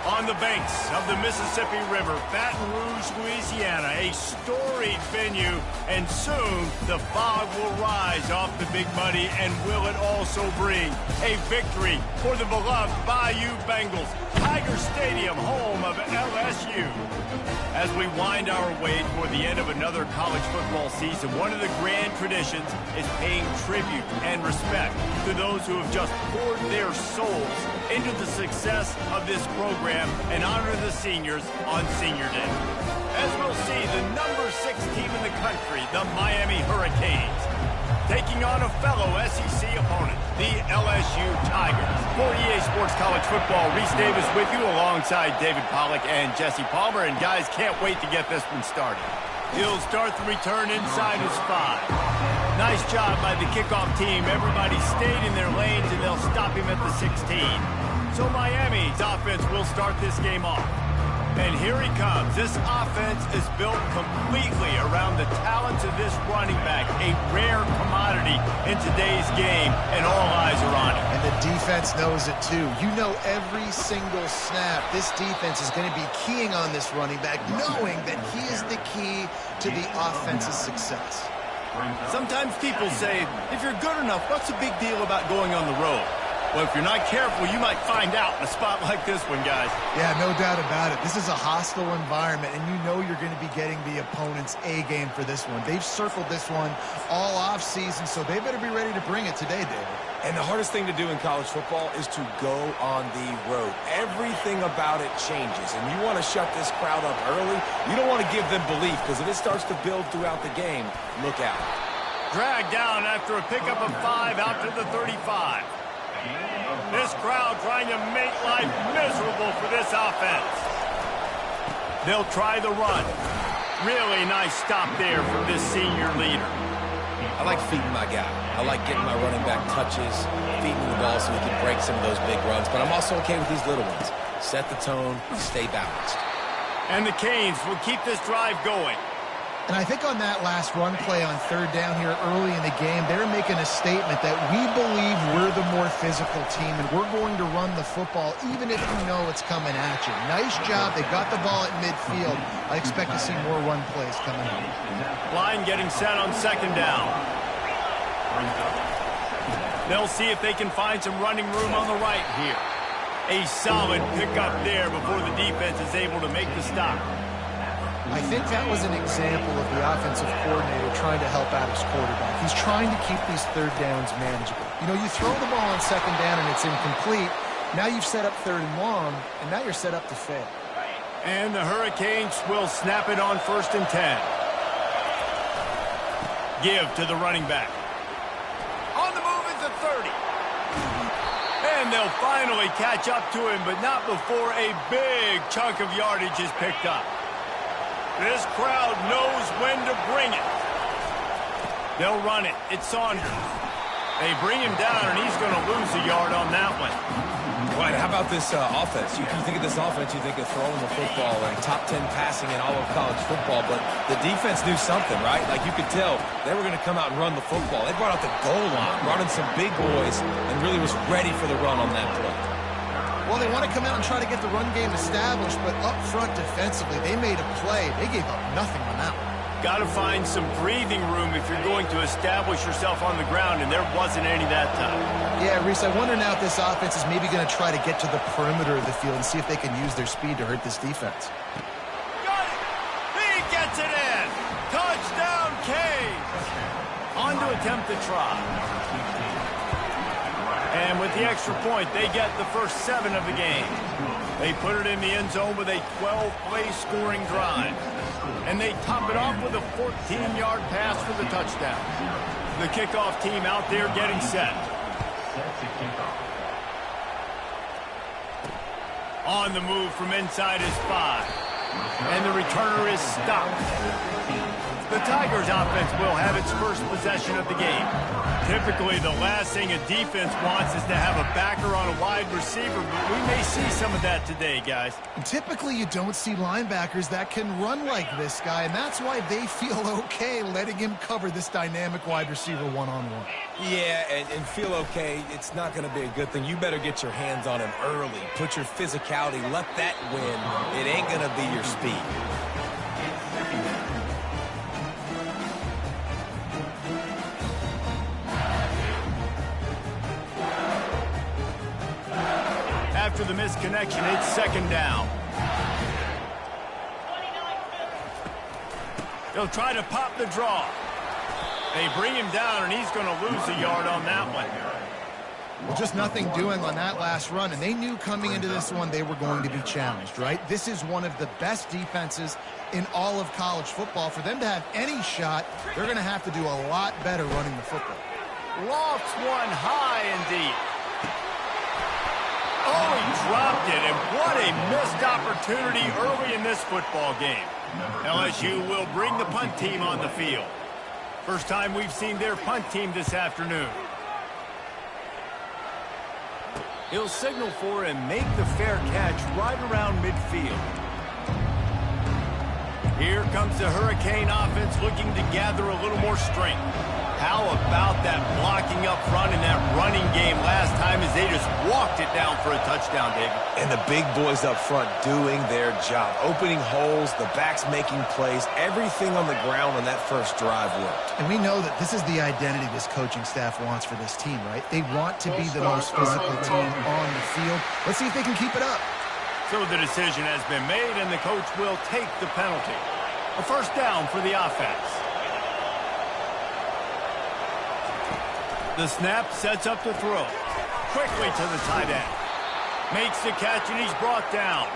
On the banks of the Mississippi River, Baton Rouge, Louisiana, a storied venue, and soon the fog will rise off the Big Muddy, and will it also bring a victory for the beloved Bayou Bengals, Tiger Stadium, home of LSU. As we wind our way toward the end of another college football season, one of the grand traditions is paying tribute and respect to those who have just poured their souls into the success of this program and honor the seniors on Senior Day. As we'll see, the number 6 team in the country, the Miami Hurricanes, taking on a fellow SEC opponent, the LSU Tigers. For EA Sports College Football, Reese Davis with you alongside David Pollack and Jesse Palmer. And guys, can't wait to get this one started. He'll start the return inside his 5. Nice job by the kickoff team. Everybody stayed in their lanes, and they'll stop him at the 16. So Miami's offense will start this game off. And here he comes. This offense is built completely around the talents of this running back, a rare commodity in today's game, and all eyes are on him. And the defense knows it too. You know every single snap, this defense is going to be keying on this running back, knowing that he is the key to the offense's success. Sometimes people say, if you're good enough, what's the big deal about going on the road? Well, if you're not careful, you might find out in a spot like this one, guys. Yeah, no doubt about it. This is a hostile environment, and you know you're going to be getting the opponent's A-game for this one. They've circled this one all off-season, so they better be ready to bring it today, David. And the hardest thing to do in college football is to go on the road. Everything about it changes, and you want to shut this crowd up early. You don't want to give them belief, because if it starts to build throughout the game, look out. Dragged down after a pickup of 5 out to the 35. This crowd trying to make life miserable for this offense. They'll try the run. Really nice stop there from this senior leader. I like feeding my guy. I like getting my running back touches, feeding the ball so he can break some of those big runs. But I'm also okay with these little ones. Set the tone, stay balanced. And the Canes will keep this drive going. And I think on that last run play on 3rd down here early in the game, they're making a statement that we believe we're the more physical team, and we're going to run the football even if you know it's coming at you. Nice job. They got the ball at midfield. I expect to see more run plays coming up. Line getting set on 2nd down. They'll see if they can find some running room on the right here. A solid pickup there before the defense is able to make the stop. I think that was an example of the offensive coordinator trying to help out his quarterback. He's trying to keep these 3rd downs manageable. You know, you throw the ball on 2nd down and it's incomplete. Now you've set up 3rd and long, and now you're set up to fail. And the Hurricanes will snap it on 1st and 10. Give to the running back. On the move at the 30. And they'll finally catch up to him, but not before a big chunk of yardage is picked up. This crowd knows when to bring it. They'll run it. It's Saunders. They bring him down, and he's going to lose a yard on that one. Right, how about this offense? You think of this offense, you think of throwing the football and top 10 passing in all of college football, but the defense knew something, right? Like you could tell they were going to come out and run the football. They brought out the goal line, brought in some big boys, and really was ready for the run on that play. Well, they want to come out and try to get the run game established, but up front defensively, they made a play. They gave up nothing on that one. Got to find some breathing room if you're going to establish yourself on the ground, and there wasn't any that time. Yeah, Reese, I wonder now if this offense is maybe going to try to get to the perimeter of the field and see if they can use their speed to hurt this defense. Got it! He gets it in! Touchdown, Canes! On to attempt the try. And with the extra point, they get the first 7 of the game. They put it in the end zone with a 12-play scoring drive. And they top it off with a 14-yard pass for the touchdown. The kickoff team out there getting set. On the move from inside his 5. And the returner is stopped. The Tigers offense will have its first possession of the game. Typically, the last thing a defense wants is to have a backer on a wide receiver, but we may see some of that today, guys. And typically, you don't see linebackers that can run like this guy, and that's why they feel okay letting him cover this dynamic wide receiver one-on-one. Yeah, and feel okay, it's not going to be a good thing. You better get your hands on him early. Put your physicality, let that win. It ain't going to be your speed. After the misconnection, it's second down. They'll try to pop the draw. They bring him down, and he's going to lose a yard on that one. Well, just nothing doing on that last run, and they knew coming into this one they were going to be challenged, right? This is one of the best defenses in all of college football. For them to have any shot, they're going to have to do a lot better running the football. Lofts one high and deep. Oh, he dropped it, and what a missed opportunity early in this football game. LSU will bring the punt team on the field. First time we've seen their punt team this afternoon. He'll signal for and make the fair catch right around midfield. Here comes the Hurricane offense looking to gather a little more strength. How about that blocking up front in that running game last time as they just walked it down for a touchdown, David? And the big boys up front doing their job. Opening holes, the backs making plays. Everything on the ground on that first drive worked. And we know that this is the identity this coaching staff wants for this team, right? They want to be the most physical team on the field. Let's see if they can keep it up. So the decision has been made, and the coach will take the penalty. A first down for the offense. The snap sets up the throw. Quickly to the tight end. Makes the catch, and he's brought down.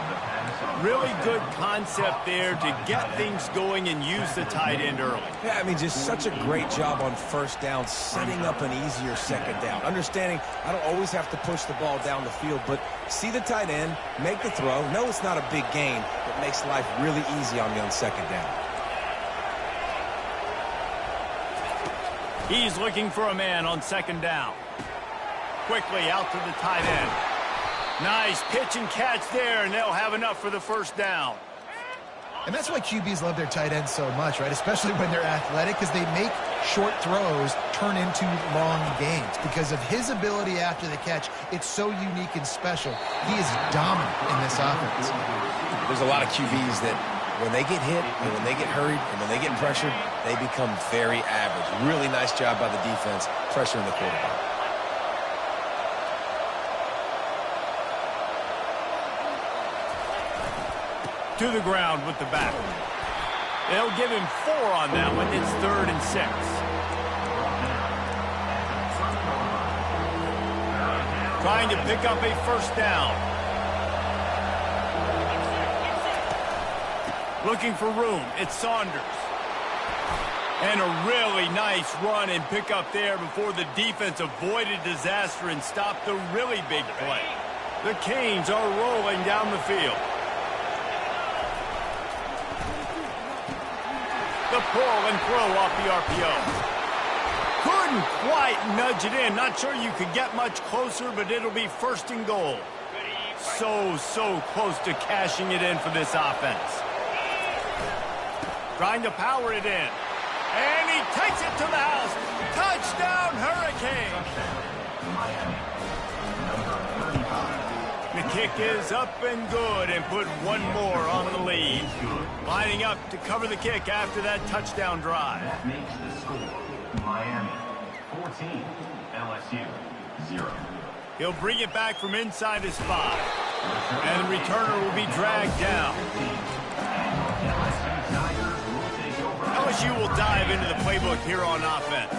Really good concept there to get things going and use the tight end early. Yeah, I mean, just such a great job on first down, setting up an easier second down. Understanding I don't always have to push the ball down the field, but see the tight end, make the throw. No, it's not a big gain, but makes life really easy on me on second down. He's looking for a man on second down. Quickly out to the tight end. Nice pitch and catch there, and they'll have enough for the first down. And that's why QBs love their tight ends so much, right? Especially when they're athletic, because they make short throws turn into long gains. Because of his ability after the catch, it's so unique and special. He is dominant in this offense. There's a lot of QBs that when they get hit and when they get hurried and when they get pressured, they become very average. Really nice job by the defense pressuring the quarterback. To the ground with the back. They'll give him 4 on that one. It's 3rd and 6. Trying to pick up a first down. Looking for room. It's Saunders. And a really nice run and pick up there before the defense avoided disaster and stopped the really big play. The Canes are rolling down the field. The pull and throw off the RPO. Couldn't quite nudge it in. Not sure you could get much closer, but it'll be 1st and goal. So close to cashing it in for this offense. Trying to power it in. And he takes it to the house. Touchdown, Hurricane. The kick is up and good and put one more on the lead. Lining up to cover the kick after that touchdown drive. That makes the score Miami 14, LSU 0. He'll bring it back from inside his 5. And the returner will be dragged down. LSU will dive into the playbook here on offense.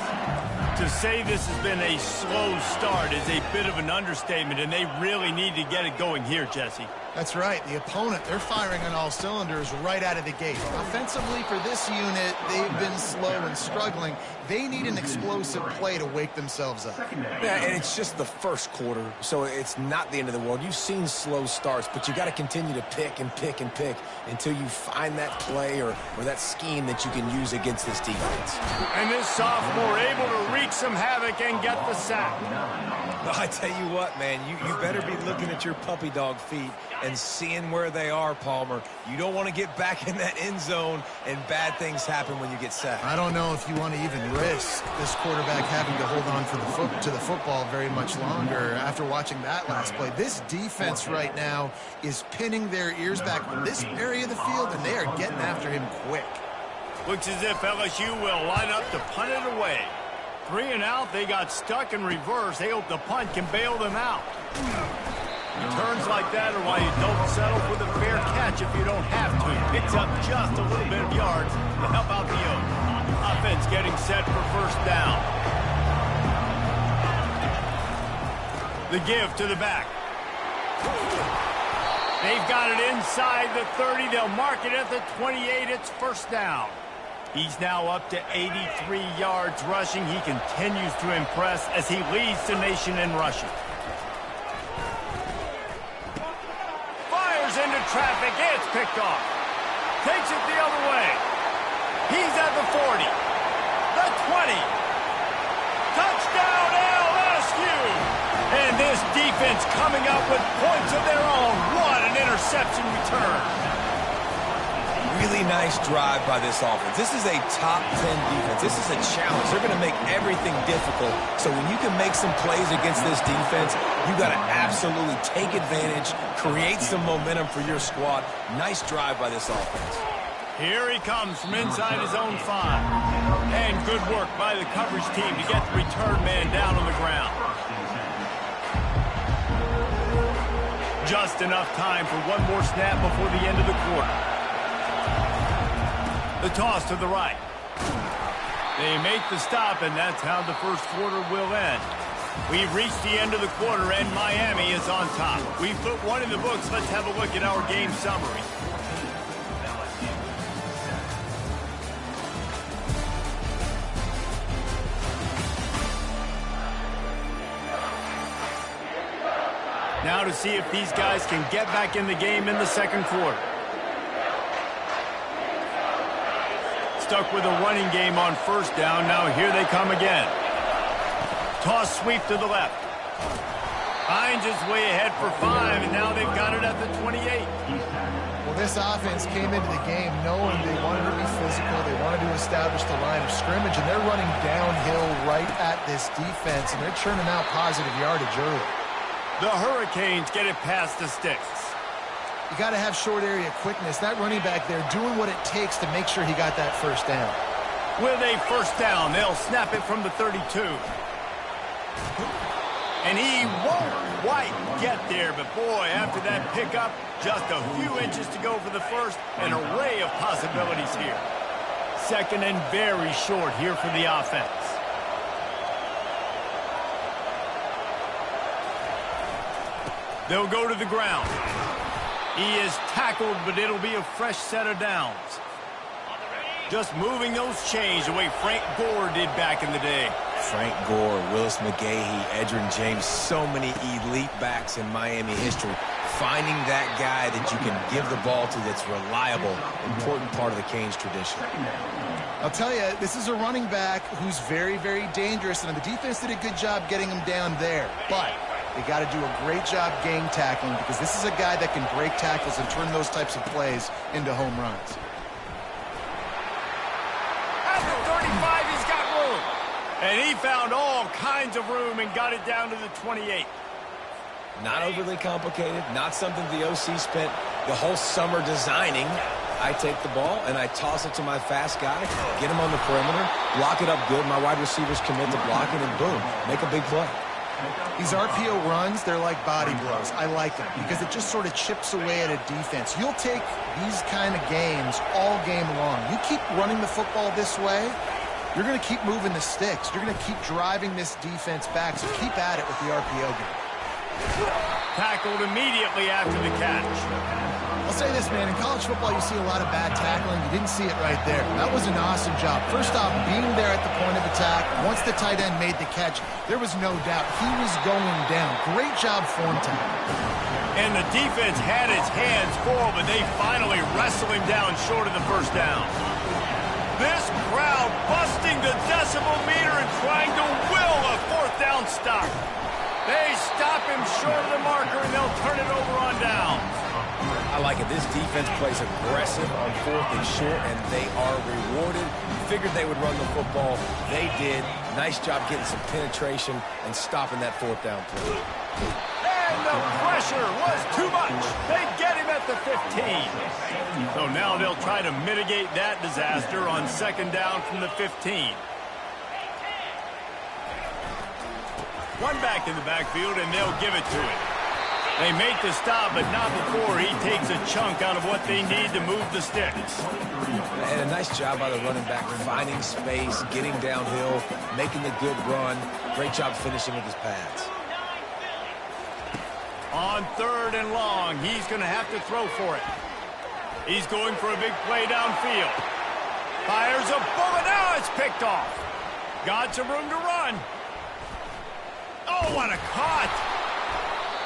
To say this has been a slow start is a bit of an understatement, and they really need to get it going here, Jesse. That's right. The opponent, they're firing on all cylinders right out of the gate. Offensively, for this unit, they've been slow and struggling. They need an explosive play to wake themselves up. Yeah, and it's just the first quarter, so it's not the end of the world. You've seen slow starts, but you got to continue to pick and pick and pick until you find that play or that scheme that you can use against this defense. And this sophomore able to wreak some havoc and get the sack. I tell you what, man, you better be looking at your puppy dog feet and seeing where they are, Palmer. You don't want to get back in that end zone and bad things happen when you get sacked. I don't know if you want to even risk this quarterback having to hold on to the football very much longer after watching that last play. This defense right now is pinning their ears back on this area of the field, and they are getting after him quick. Looks as if LSU will line up to punt it away. 3 and out, they got stuck in reverse. They hope the punt can bail them out. Turns like that are why you don't settle for the fair catch if you don't have to. Picks up just a little bit of yards to help out the Oaks. Offense getting set for first down. The give to the back. They've got it inside the 30. They'll mark it at the 28. It's first down. He's now up to 83 yards rushing. He continues to impress as he leads the nation in rushing. Fires into traffic. It's picked off. Takes it the other way. He's at the 40. The 20. Touchdown LSU. And this defense coming up with points of their own. What an interception return. Really nice drive by this offense. This is a top 10 defense. This is a challenge. They're going to make everything difficult. So when you can make some plays against this defense, you got to absolutely take advantage, create some momentum for your squad. Nice drive by this offense. Here he comes from inside his own 5. And good work by the coverage team to get the return man down on the ground. Just enough time for one more snap before the end of the quarter. The toss to the right. They make the stop, and that's how the first quarter will end. We've reached the end of the quarter, and Miami is on top. We've put one in the books. Let's have a look at our game summary. Now to see if these guys can get back in the game in the second quarter. Stuck with a running game on first down. Now here they come again. Toss sweep to the left. Hines is way ahead for 5, and now they've got it at the 28. Well, this offense came into the game knowing they wanted to be physical. They wanted to establish the line of scrimmage, and they're running downhill right at this defense, and they're churning out positive yardage early. The Hurricanes get it past the sticks. You got to have short area quickness. That running back there doing what it takes to make sure he got that first down. With a first down, they'll snap it from the 32. And he won't quite get there, but boy, after that pickup, just a few inches to go for the first. An array of possibilities here. Second and very short here for the offense. They'll go to the ground. He is tackled, but it'll be a fresh set of downs. Just moving those chains the way Frank Gore did back in the day. Frank Gore, Willis McGahee, Edgerrin James, so many elite backs in Miami history. Finding that guy that you can give the ball to that's reliable, important part of the Canes tradition. I'll tell you, this is a running back who's very, very dangerous, and the defense did a good job getting him down there. But they got to do a great job game tackling because this is a guy that can break tackles and turn those types of plays into home runs. At the 35, he's got room. And he found all kinds of room and got it down to the 28. Not overly complicated, not something the OC spent the whole summer designing. I take the ball and I toss it to my fast guy, get him on the perimeter, block it up good. My wide receivers commit to blocking, and boom, make a big play. These RPO runs, they're like body blows. I like them because it just sort of chips away at a defense. You'll take these kind of games all game long. You keep running the football this way, you're going to keep moving the sticks. You're going to keep driving this defense back, so keep at it with the RPO game. Tackled immediately after the catch. I'll say this, man. In college football, you see a lot of bad tackling. You didn't see it right there. That was an awesome job. First off, being there at the point of attack. Once the tight end made the catch, there was no doubt he was going down. Great job form time. And the defense had his hands full, but they finally wrestle him down short of the first down. This crowd busting the decibel meter and trying to will a fourth down stop. They stop him short of the marker, and they'll turn it over on downs. I like it. This defense plays aggressive on 4th and short, and they are rewarded. Figured they would run the football. They did. Nice job getting some penetration and stopping that 4th down play. And the pressure was too much. They get him at the 15. So now they'll try to mitigate that disaster on 2nd down from the 15. One back in the backfield, and they'll give it to him. They make the stop, but not before he takes a chunk out of what they need to move the sticks. And a nice job by the running back, finding space, getting downhill, making the good run. Great job finishing with his pads. On 3rd and long, he's going to have to throw for it. He's going for a big play downfield. Fires a bullet. Now it's picked off. Got some room to run. Oh, what a cut!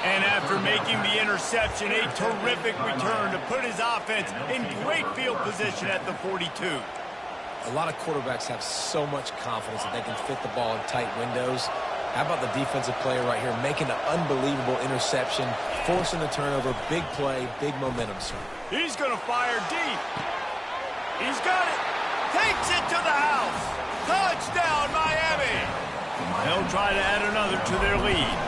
And after making the interception, a terrific return to put his offense in great field position at the 42. A lot of quarterbacks have so much confidence that they can fit the ball in tight windows. How about the defensive player right here making an unbelievable interception, forcing the turnover, big play, big momentum swing. He's going to fire deep. He's got it. Takes it to the house. Touchdown, Miami. They'll try to add another to their lead.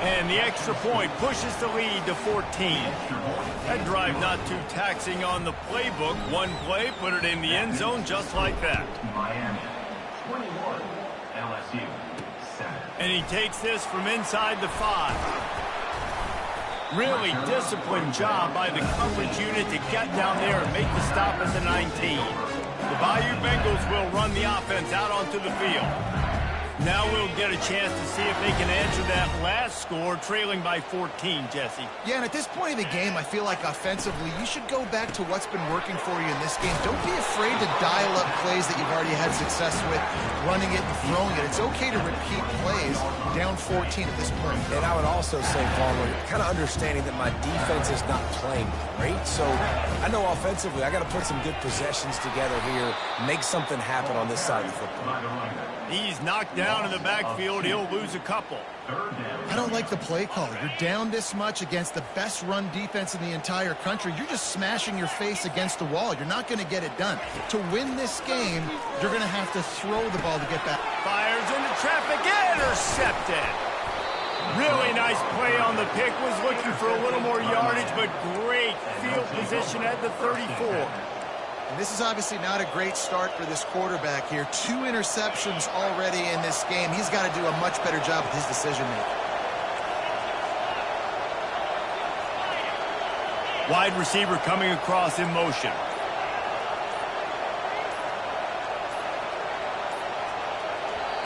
And the extra point pushes the lead to 14. That drive not too taxing on the playbook. One play, put it in the end zone just like that. Miami, 21, LSU, 7. And he takes this from inside the 5. Really disciplined job by the coverage unit to get down there and make the stop at the 19. The Bayou Bengals will run the offense out onto the field. Now we'll get a chance to see if they can answer that last score, trailing by 14, Jesse. Yeah, and at this point of the game, I feel like offensively, you should go back to what's been working for you in this game. Don't be afraid to dial up plays that you've already had success with, running it and throwing it. It's okay to repeat plays down 14 at this point. And I would also say, Palmer, kind of understanding that my defense is not playing great. So I know offensively, I got to put some good possessions together here, make something happen on this side of the football. He's knocked down in the backfield. He'll lose a couple. I don't like the play call. You're down this much against the best run defense in the entire country. You're just smashing your face against the wall. You're not going to get it done. To win this game, you're going to have to throw the ball to get back. Fires into traffic. Intercepted. Really nice play on the pick. Was looking for a little more yardage, but great field position at the 34. And this is obviously not a great start for this quarterback here. 2 interceptions already in this game. He's got to do a much better job with his decision-making. Wide receiver coming across in motion.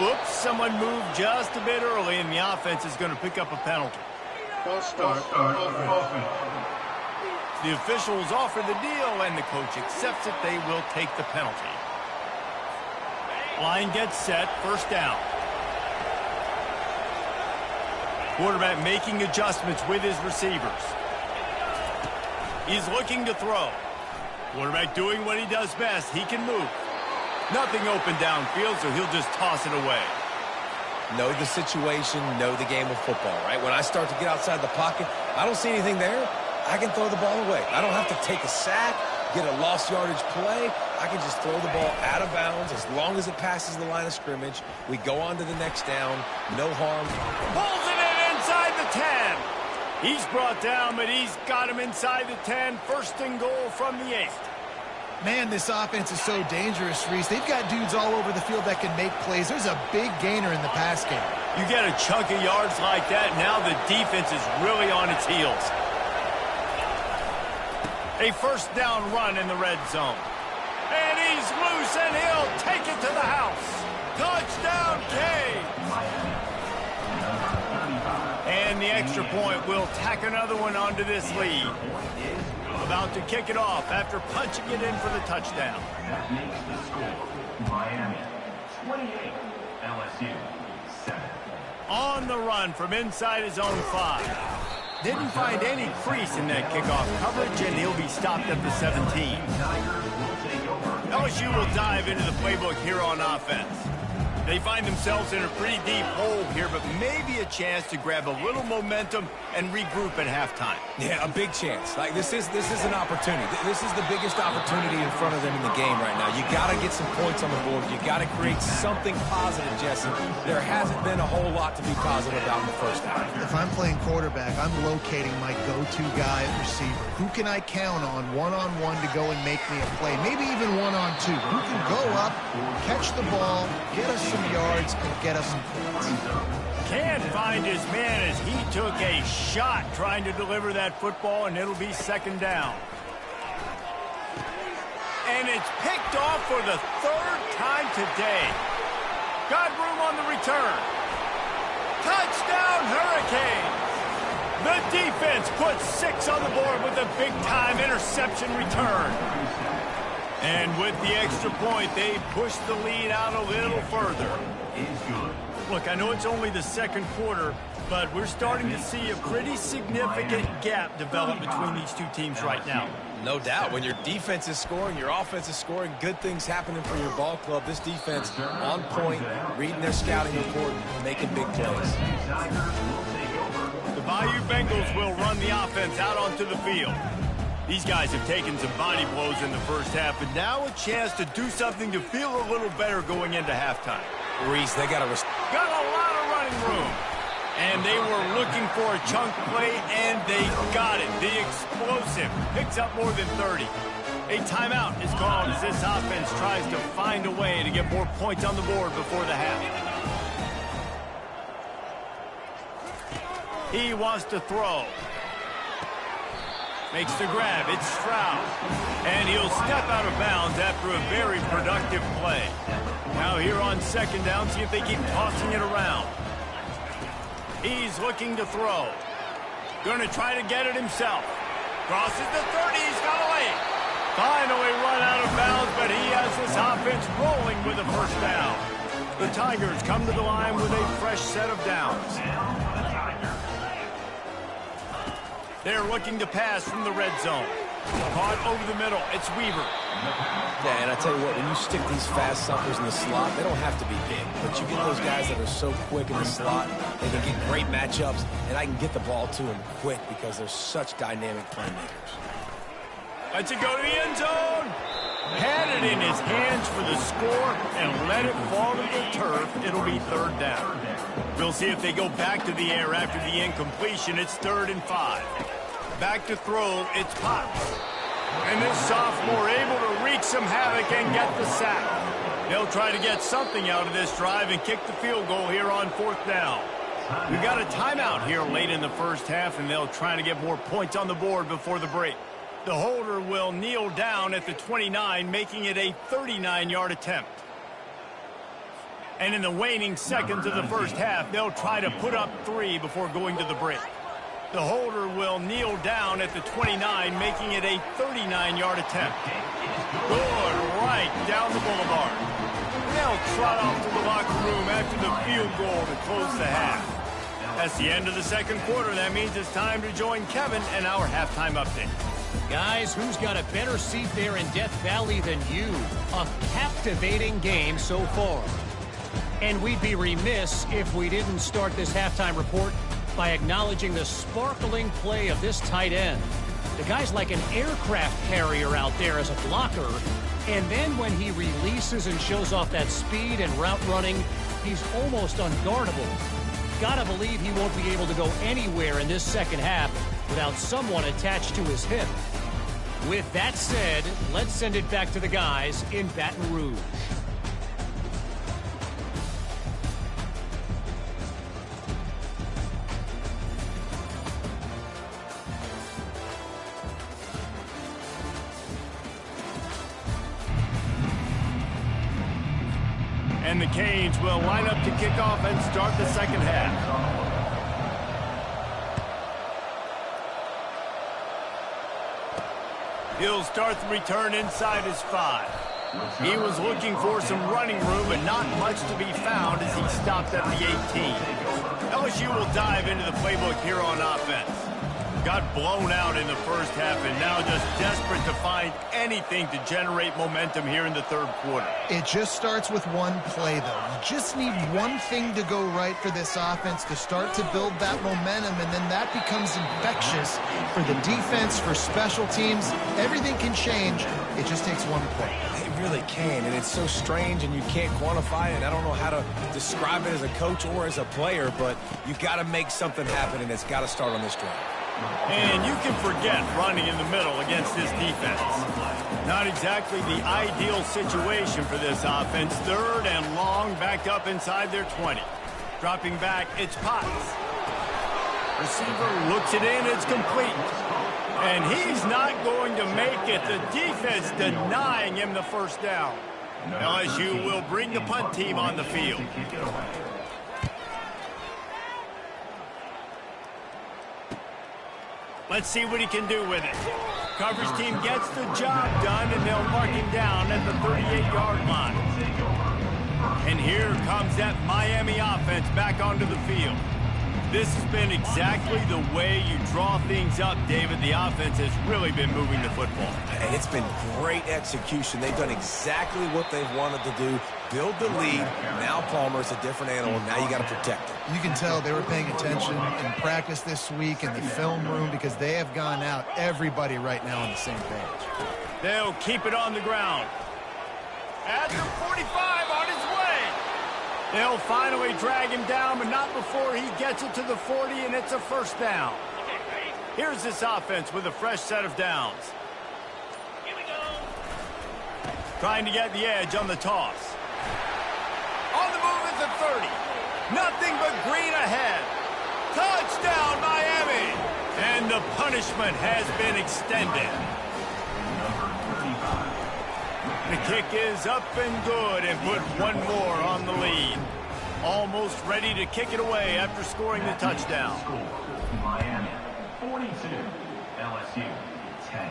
Oops, someone moved just a bit early, and the offense is going to pick up a penalty. False start offense. The officials offer the deal, and the coach accepts it. They will take the penalty. Line gets set, first down. Quarterback making adjustments with his receivers. He's looking to throw. Quarterback doing what he does best. He can move. Nothing open downfield, so he'll just toss it away. Know the situation, know the game of football, right? When I start to get outside the pocket, I don't see anything there. I can throw the ball away. I don't have to take a sack, get a lost yardage play. I can just throw the ball out of bounds as long as it passes the line of scrimmage. We go on to the next down. No harm. Pulls it in inside the 10. He's brought down, but he's got him inside the 10. First and goal from the 8. Man, this offense is so dangerous, Reese. They've got dudes all over the field that can make plays. There's a big gainer in the pass game. You get a chunk of yards like that, now the defense is really on its heels. A first down run in the red zone. And he's loose, and he'll take it to the house. Touchdown, K. And And the extra point will tack another one onto this lead. About to kick it off after punching it in for the touchdown. That makes the score Miami 28, LSU 7. On the run from inside his own 5. Didn't find any crease in that kickoff coverage, and he'll be stopped at the 17. LSU will dive into the playbook here on offense. They find themselves in a pretty deep hole here, but maybe a chance to grab a little momentum and regroup at halftime. Yeah, a big chance. Like, this is an opportunity. This is the biggest opportunity in front of them in the game right now. You got to get some points on the board. You got to create something positive, Jesse. There hasn't been a whole lot to be positive about in the first half. If I'm playing quarterback, I'm locating my go-to guy at receiver. Who can I count on one-on-one to go and make me a play? Maybe even one-on-two. Who can go up, catch the ball, get us some yards, and get us some points. Can't find his man as he took a shot trying to deliver that football, and it'll be second down. And it's picked off for the third time today. Got room on the return. Touchdown, Hurricanes! The defense puts 6 on the board with a big-time interception return. And with the extra point, they push the lead out a little further. Look, I know it's only the second quarter, but we're starting to see a pretty significant gap develop between these two teams right now. No doubt. When your defense is scoring, your offense is scoring, good things happening for your ball club. This defense on point, reading their scouting report, making big plays. The Bayou Bengals will run the offense out onto the field. These guys have taken some body blows in the first half, but now a chance to do something to feel a little better going into halftime. Reese, they got a lot of running room. And they were looking for a chunk play, and they got it. The explosive picks up more than 30. A timeout is called as this offense tries to find a way to get more points on the board before the half. He wants to throw. Makes the grab. It's Stroud. And he'll step out of bounds after a very productive play. Now here on second down, see if they keep tossing it around. He's looking to throw. Going to try to get it himself. Crosses the 30. He's got a lane. Finally run out of bounds, but he has this offense rolling with a first down. The Tigers come to the line with a fresh set of downs. They're looking to pass from the red zone. Caught over the middle. It's Weaver. Yeah, and I tell you what, when you stick these fast suckers in the slot, they don't have to be big. But you get those guys that are so quick in the slot, they can get great matchups, and I can get the ball to them quick because they're such dynamic playmakers. Let's it go to the end zone. Had it in his hands for the score and let it fall to the turf. It'll be third down. We'll see if they go back to the air after the incompletion. It's 3rd and 5. Back to throw, it's Potts. And this sophomore able to wreak some havoc and get the sack. They'll try to get something out of this drive and kick the field goal here on 4th down. We've got a timeout here late in the first half, and they'll try to get more points on the board before the break. The holder will kneel down at the 29, making it a 39-yard attempt. And in the waning seconds of the first half, they'll try to put up 3 before going to the break. The holder will kneel down at the 29, making it a 39-yard attempt. Good right down the boulevard. They'll trot off to the locker room after the field goal to close the half. That's the end of the second quarter. That means it's time to join Kevin and our halftime update. Guys, who's got a better seat there in Death Valley than you? A captivating game so far. And we'd be remiss if we didn't start this halftime report by acknowledging the sparkling play of this tight end. The guy's like an aircraft carrier out there as a blocker, and then when he releases and shows off that speed and route running, he's almost unguardable. Gotta believe he won't be able to go anywhere in this second half without someone attached to his hip. With that said, let's send it back to the guys in Baton Rouge. And the Canes will line up to kick off and start the second half. He'll start the return inside his 5. He was looking for some running room, but not much to be found as he stopped at the 18. LSU will dive into the playbook here on offense. Got blown out in the first half and now just desperate to find anything to generate momentum here in the third quarter. It just starts with one play, though. You just need one thing to go right for this offense to start to build that momentum, and then that becomes infectious for the defense, for special teams. Everything can change. It just takes one play. It really can, and it's so strange, and you can't quantify it. I don't know how to describe it as a coach or as a player, but you got to make something happen, and it's got to start on this drive. And you can forget running in the middle against this defense. Not exactly the ideal situation for this offense. Third and long, back up inside their 20. Dropping back, it's Potts. Receiver looks it in, it's complete. And he's not going to make it. The defense denying him the first down. LSU will bring the punt team on the field. Let's see what he can do with it. Coverage team gets the job done, and they'll mark him down at the 38-yard line. And here comes that Miami offense back onto the field. This has been exactly the way you draw things up, David. The offense has really been moving the football. And it's been great execution. They've done exactly what they've wanted to do. Build the lead. Now Palmer's a different animal. Now you got to protect him. You can tell they were paying attention in practice this week in the film room because they have gone out, everybody right now on the same page. They'll keep it on the ground. At the 45 on his way. They'll finally drag him down, but not before he gets it to the 40, and it's a first down. Here's this offense with a fresh set of downs. Here we go. Trying to get the edge on the toss. On the move at the 30. Nothing but green ahead. Touchdown, Miami. And the punishment has been extended. The kick is up and good and put one more on the lead. Almost ready to kick it away after scoring the touchdown. Miami 42, LSU 10.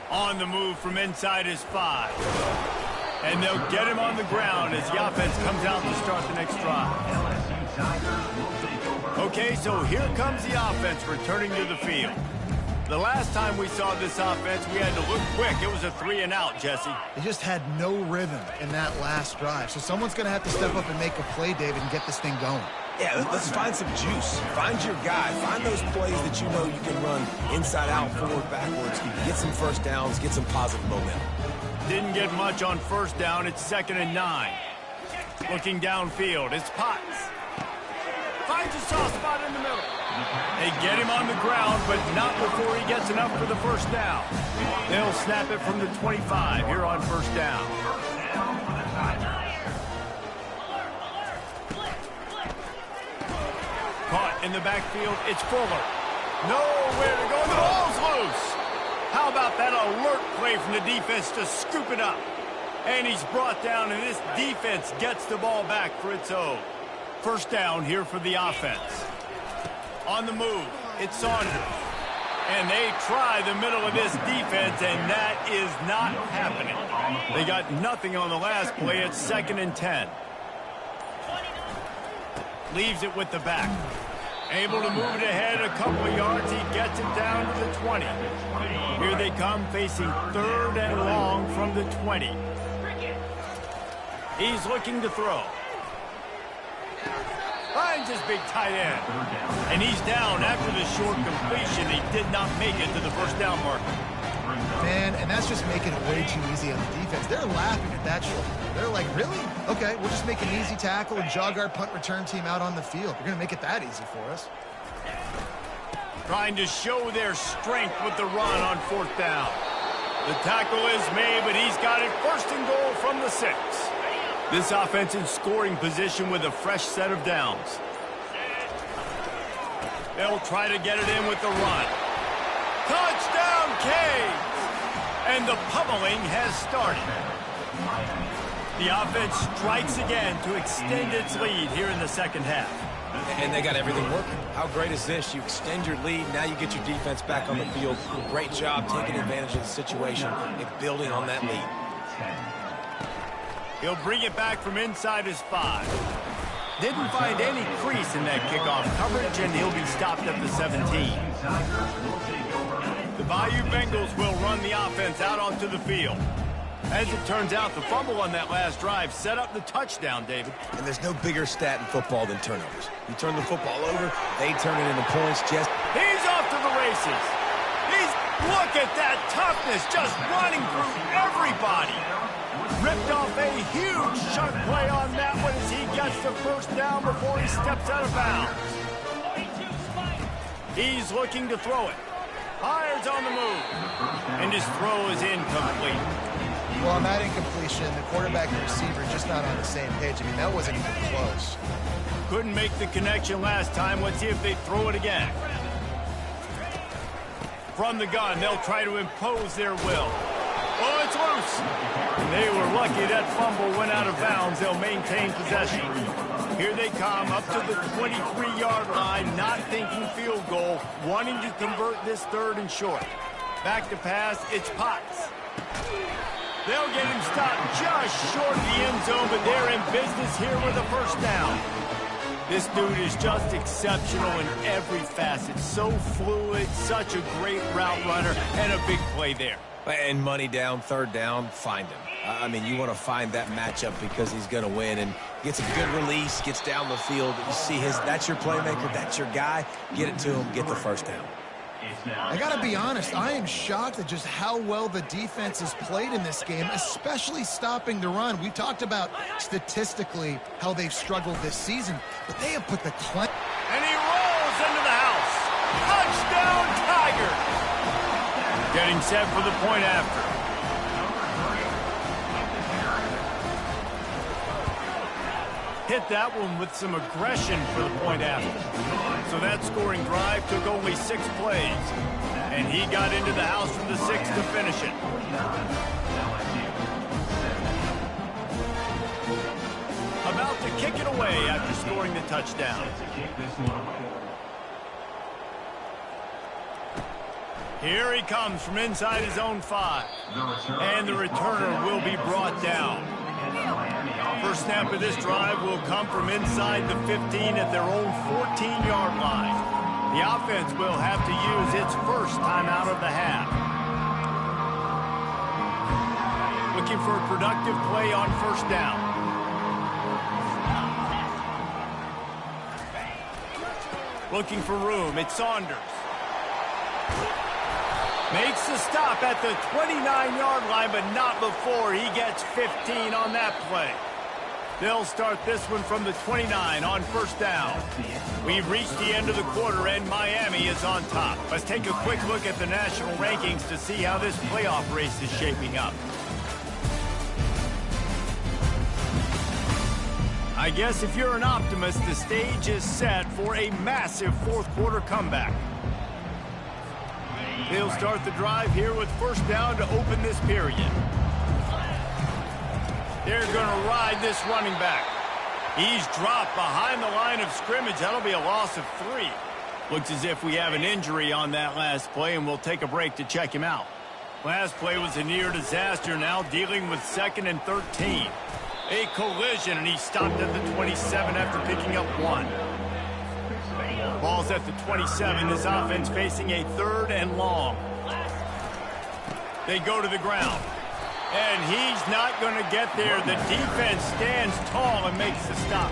On the move from inside his 5. And they'll get him on the ground as the offense comes out to start the next drive. LSU Tigers will take over. Okay, so here comes the offense returning to the field. The last time we saw this offense, we had to look quick. It was a 3-and-out, Jesse. They just had no rhythm in that last drive. So someone's going to have to step up and make a play, David, and get this thing going. Yeah, let's find some juice. Find your guy. Find those plays that you know you can run inside out, forward, backwards. Get some first downs. Get some positive momentum. Didn't get much on first down. It's 2nd and 9. Looking downfield, it's Potts. Finds a soft spot in the middle. They get him on the ground, but not before he gets enough for the first down. They'll snap it from the 25 here on first down. Caught in the backfield, it's Fuller. Nowhere to go, the ball's loose. How about that alert play from the defense to scoop it up? And he's brought down, and this defense gets the ball back for its own. First down here for the offense. On the move, it's Saunders. And they try the middle of this defense, and that is not happening. They got nothing on the last play. It's 2nd and 10. Leaves it with the back. Able to move it ahead a couple of yards. He gets it down to the 20. Here they come facing 3rd and long from the 20. He's looking to throw. Finds his big tight end. And he's down after the short completion. He did not make it to the first down marker. Man, and that's just making it way too easy on the defense. They're laughing at that short. They're like, really? Okay, we'll just make an easy tackle and jog our punt return team out on the field. They're going to make it that easy for us. Trying to show their strength with the run on 4th down. The tackle is made, but he's got it 1st and goal from the 6. This offense in scoring position with a fresh set of downs. They'll try to get it in with the run. Touchdown, Canes! And the pummeling has started. The offense strikes again to extend its lead here in the second half. And they got everything working. How great is this? You extend your lead. Now you get your defense back on the field. Great job taking advantage of the situation and building on that lead. He'll bring it back from inside his 5. Didn't find any crease in that kickoff coverage, and he'll be stopped at the 17. The Bayou Bengals will run the offense out onto the field. As it turns out, the fumble on that last drive set up the touchdown, David. And there's no bigger stat in football than turnovers. You turn the football over, they turn it into points. He's off to the races. Look at that toughness, just running through everybody. Ripped off a huge chunk play on that one as he gets the first down before he steps out of bounds. He's looking to throw it. Fires on the move. And his throw is incomplete. Well, on that incompletion, the quarterback and receiver just not on the same page. I mean, that wasn't even close. Couldn't make the connection last time. Let's see if they throw it again. From the gun, they'll try to impose their will. Oh, it's loose. They were lucky that fumble went out of bounds. They'll maintain possession. Here they come up to the 23-yard line, not thinking field goal, wanting to convert this 3rd and short. Back to pass, it's Potts. They'll get him stopped just short of the end zone, but they're in business here with a first down. This dude is just exceptional in every facet. So fluid, such a great route runner, and a big play there. And money down, 3rd down, find him. I mean, you want to find that matchup because he's going to win and gets a good release, gets down the field. You see that's your playmaker, that's your guy. Get it to him, get the first down. I got to be honest, I am shocked at just how well the defense has played in this game, especially stopping the run. We talked about statistically how they've struggled this season, but they have put the claim. And he rolls into the house. Touchdown, Tigers! Getting set for the point after. Hit that one with some aggression for the point after. So that scoring drive took only 6 plays. And he got into the house from the 6 to finish it. About to kick it away after scoring the touchdown. Here he comes from inside his own 5. And the returner will be brought down. First snap of this drive will come from inside the 15 at their own 14-yard line. The offense will have to use its first timeout of the half. Looking for a productive play on first down. Looking for room. It's Saunders. Makes the stop at the 29-yard line, but not before he gets 15 on that play. They'll start this one from the 29 on first down. We've reached the end of the quarter, and Miami is on top. Let's take a quick look at the national rankings to see how this playoff race is shaping up. I guess if you're an optimist, the stage is set for a massive fourth-quarter comeback. They'll start the drive here with first down to open this period. They're going to ride this running back. He's dropped behind the line of scrimmage. That'll be a loss of 3. Looks as if we have an injury on that last play, and we'll take a break to check him out. Last play was a near disaster, now dealing with 2nd and 13. A collision, and he stopped at the 27 after picking up 1. Ball's at the 27. This offense facing a 3rd and long. They go to the ground. And he's not going to get there. The defense stands tall and makes the stop.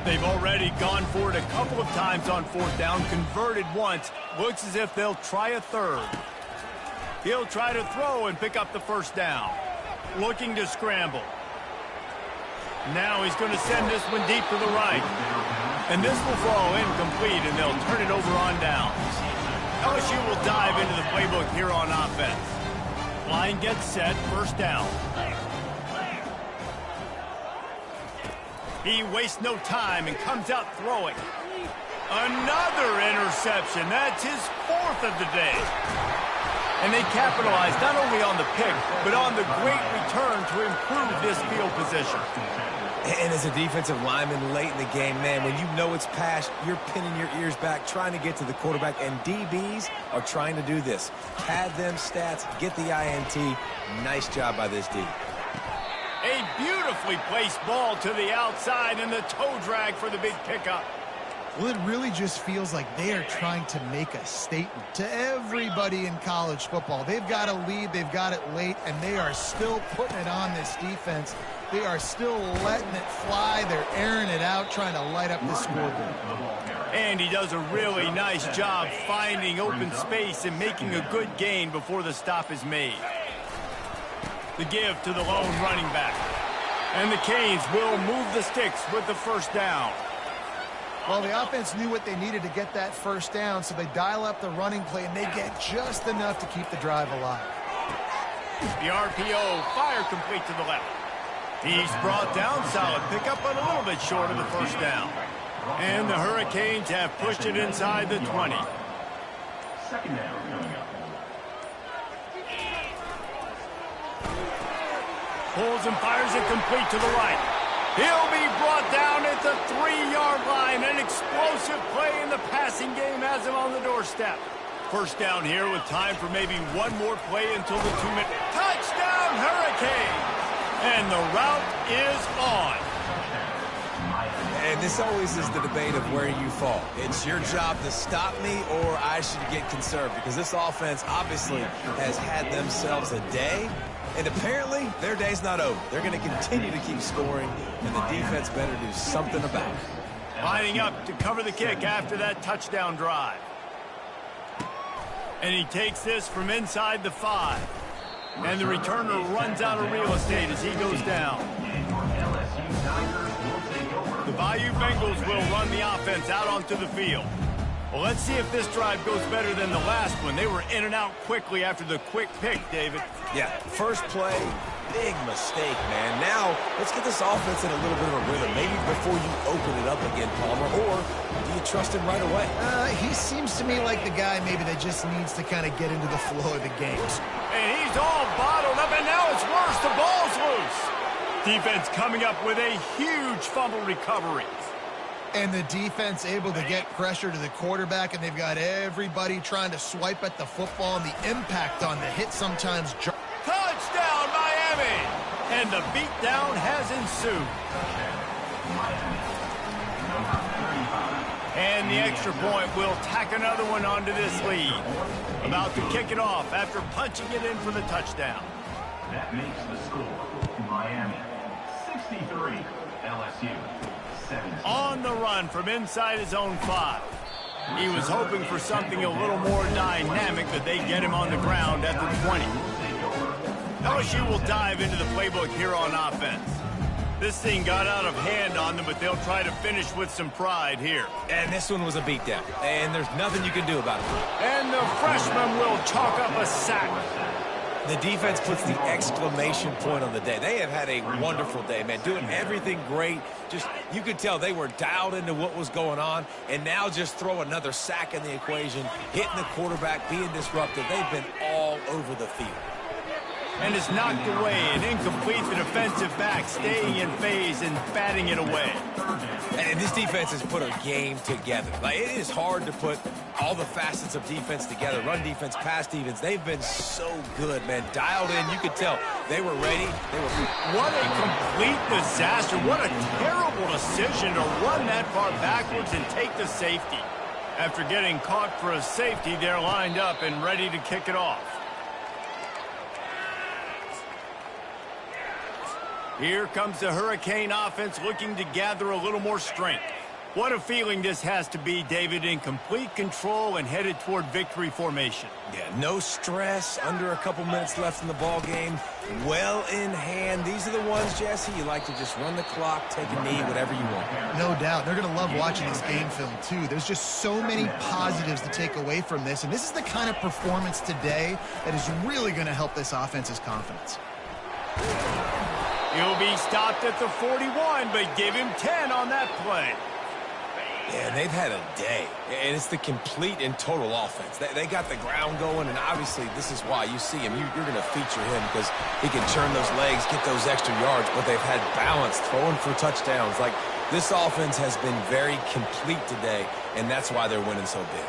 They've already gone for it a couple of times on 4th down, converted once. Looks as if they'll try a 3rd. He'll try to throw and pick up the first down. Looking to scramble. Now he's going to send this one deep to the right. And this will fall incomplete, and they'll turn it over on downs. LSU will dive into the playbook here on offense. Line gets set, first down. He wastes no time and comes out throwing. Another interception. That's his 4th of the day. And they capitalized not only on the pick, but on the great return to improve this field position. And as a defensive lineman late in the game, man, when you know it's pass, you're pinning your ears back, trying to get to the quarterback, and DBs are trying to do this. Pad them stats, get the INT. Nice job by this D. A beautifully placed ball to the outside, and the toe drag for the big pickup. Well, it really just feels like they are trying to make a statement to everybody in college football. They've got a lead, they've got it late, and they are still putting it on this defense. They are still letting it fly. They're airing it out, trying to light up the scoreboard. And he does a really nice job finding open space and making a good gain before the stop is made. The give to the lone running back. And the Canes will move the sticks with the first down. Well, the offense knew what they needed to get that first down, so they dial up the running play, and they get just enough to keep the drive alive. The RPO, fire complete to the left. He's brought down, solid pickup, but a little bit short of the first down. And the Hurricanes have pushed it inside the 20. Second down coming up. Pulls and fires it complete to the right. He'll be brought down at the 3-yard line. An explosive play in the passing game has him on the doorstep. First down here with time for maybe one more play until the 2-minute. Touchdown, Hurricanes! And the route is on. And this always is the debate of where you fall. It's your job to stop me, or I should get conserved, because this offense obviously has had themselves a day. And apparently, their day's not over. They're going to continue to keep scoring, and the defense better do something about it. Lining up to cover the kick after that touchdown drive. And he takes this from inside the 5. And the returner runs out of real estate as he goes down. The Bayou Bengals will run the offense out onto the field. Well, let's see if this drive goes better than the last one. They were in and out quickly after the quick pick, David. Yeah, first play, big mistake, man. Now, let's get this offense in a little bit of a rhythm. Maybe before you open it up again, Palmer, or do you trust him right away? He seems to me like the guy maybe that just needs to kind of get into the flow of the games. And he's all bottled up, and now it's worse. The ball's loose. Defense coming up with a huge fumble recovery. And the defense able to get pressure to the quarterback, and they've got everybody trying to swipe at the football, and the impact on the hit sometimes. Touchdown, Miami! And the beatdown has ensued. And the extra point will tack another one onto this lead. About to kick it off after punching it in for the touchdown. That makes the score Miami 63, LSU 17. On the run from inside his own 5. He was hoping for something a little more dynamic, but they get him on the ground at the 20. LSU will dive into the playbook here on offense. This thing got out of hand on them, but they'll try to finish with some pride here. And this one was a beatdown, and there's nothing you can do about it. And the freshman will chalk up a sack. The defense puts the exclamation point on the day. They have had a wonderful day, man, doing everything great. Just, you could tell they were dialed into what was going on, and now just throw another sack in the equation, hitting the quarterback, being disruptive. They've been all over the field. And it's knocked away and incomplete. The defensive back staying in phase and batting it away. And this defense has put a game together. Like, it is hard to put all the facets of defense together. Run defense, pass defense. They've been so good, man. Dialed in. You could tell they were ready. What a complete disaster. What a terrible decision to run that far backwards and take the safety. After getting caught for a safety, they're lined up and ready to kick it off. Here comes the Hurricane offense looking to gather a little more strength. What a feeling this has to be, David, in complete control and headed toward victory formation. Yeah, no stress, under a couple minutes left in the ball game. Well in hand. These are the ones, Jesse, you like to just run the clock, take a knee, whatever you want. No doubt. They're going to love watching this game film, too. There's just so many positives to take away from this, and this is the kind of performance today that is really going to help this offense's confidence. He'll be stopped at the 41, but give him 10 on that play. Yeah, and they've had a day, and it's the complete and total offense. They got the ground going, and obviously this is why you see him. You're going to feature him because he can churn those legs, get those extra yards, but they've had balance, throwing for touchdowns. Like, this offense has been very complete today, and that's why they're winning so big.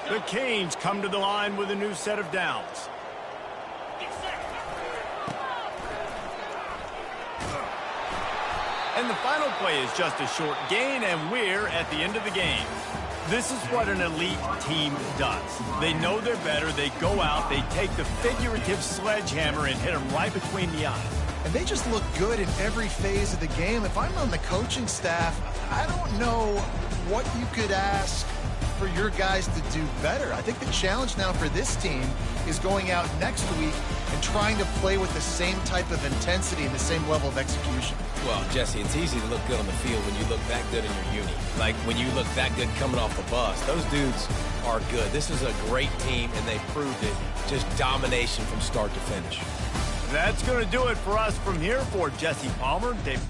The Canes come to the line with a new set of downs. And the final play is just a short gain, and we're at the end of the game. This is what an elite team does. They know they're better. They go out, they take the figurative sledgehammer and hit them right between the eyes. And they just look good in every phase of the game. If I'm on the coaching staff, I don't know what you could ask for your guys to do better. I think the challenge now for this team is going out next week and trying to play with the same type of intensity and the same level of execution. Well, Jesse, it's easy to look good on the field when you look that good in your uni. Like, when you look that good coming off the bus. Those dudes are good. This is a great team, and they proved it. Just domination from start to finish. That's going to do it for us from here. For Jesse Palmer, Dave.